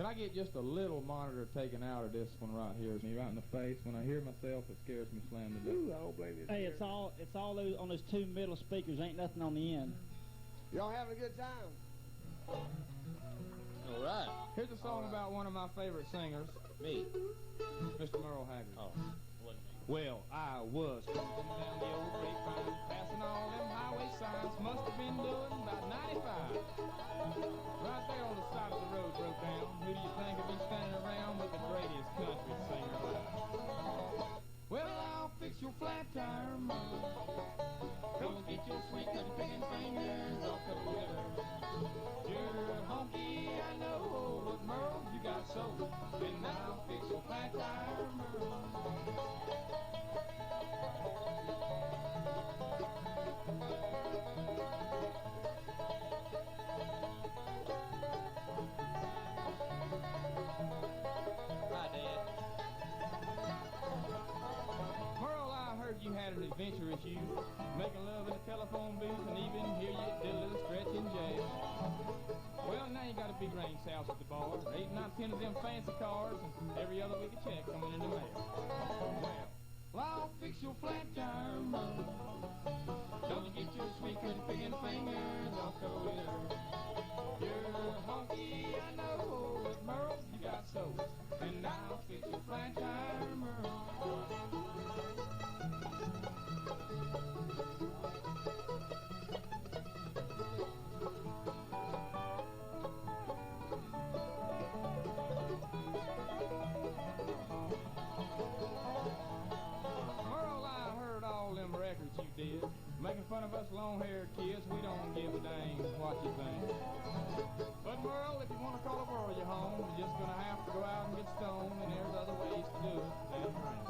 Could I get just a little monitor taken out of this one right here? Me right in the face. When I hear myself, it scares me slam to death. Ooh, I don't blame you. Hey, it's all those on those two middle speakers. Ain't nothing on the end. Y'all having a good time? All right. Here's a song about one of my favorite singers, Me. Mr. Merle Haggard. Oh, wasn't me. Well, I was cruising down the old grapevine, passing all them highway signs. Must have been doing about 95. Right there on the side of the road broke down. Who do you think would be standing around with the greatest country singer alive? Well, I'll fix your flat tire, Merle. Go get your sweet cutting picking fingers off the river. You're honky, I know, but Merle, you got soul. And I'll fix your flat tire, Merle. Hi, Dad. Merle, I heard you had an adventurous youth, making love in the telephone booth, and even here you did a little stretch in jail. Well, now you got a big range house at the bar, 8, 9, 10 of them fancy cars, and every other week a check coming in the mail. Well, I'll fix your flat tire, Merle. Don't you get your sweet cutting picking fingers off the wheel. You're honky, I know, but Merle, you got soul, and I'll fix your flat tire, Merle. Merle, I heard all them records you did, making fun of us long-haired kids. We don't give a dang what you think. But Merle, if you want to call the world your home, you're just gonna have to go out and get stoned, and there's other ways to do it than drink.